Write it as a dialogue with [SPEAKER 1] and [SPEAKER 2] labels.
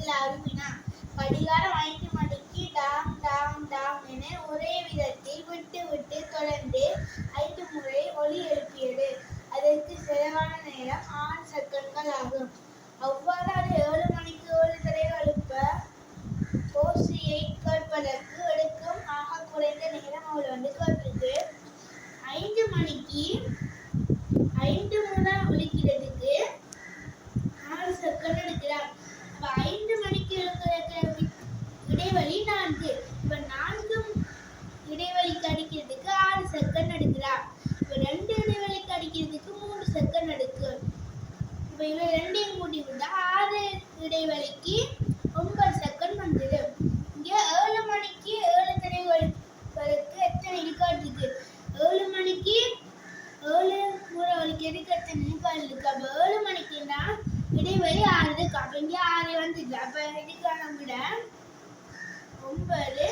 [SPEAKER 1] முதலாவது வினா. கடிகாரம் 5 மணிக்கு டாங் டாங் டாங் என ஒரே விதத்தில் விட்டு விட்டு தொடர்ந்து 5 முறை ஒலி எழுப்பியது. அதற்கு செலவான நேரம் 6 செகண்ட்கள் ஆகும். அவ்வாறு அது 7 மணிக்கு 7 தடவை எழுப்ப ஓசையை கேட்பதற்கு எடுக்கும் ஆக குறைந்த நேரம் அவ்வளவு கேட்டிருக்கு. 5 மணிக்கு 5 முறை ஒலிக்கிறதுக்கு 6 செகண்ட் எடுக்கிறார். அப்ப 5 மணிக்கு இடைவெளி 4. இப்ப 4 இடைவெளிக்கு அடிக்கிறதுக்கு 6 செகண்ட் எடுக்கிறார். இப்ப 2 இடைவெளிக்கு அடிக்கிறதுக்கு 3 செகண்ட் எடுக்கு. இப்ப இவ ரெண்டையும் கூட்டி விட்டா 6 இடைவெளிக்கு 9 செகண்ட் வந்துடும். இங்க 7 மணிக்கு 7 தடவைகளுக்கு எத்தனை விழுக்காடு இருக்கு? 7 மணிக்கு 7 முறை ஒலிக்கிறதுக்கு எத்தனை விழுக்காடு இருக்கு? அப்ப 7 மணிக்குன்னா இடைவெளி 6 இருக்கு. அப்ப இங்க 6 வந்துச்சு. அப்ப இதுக்கான விட 9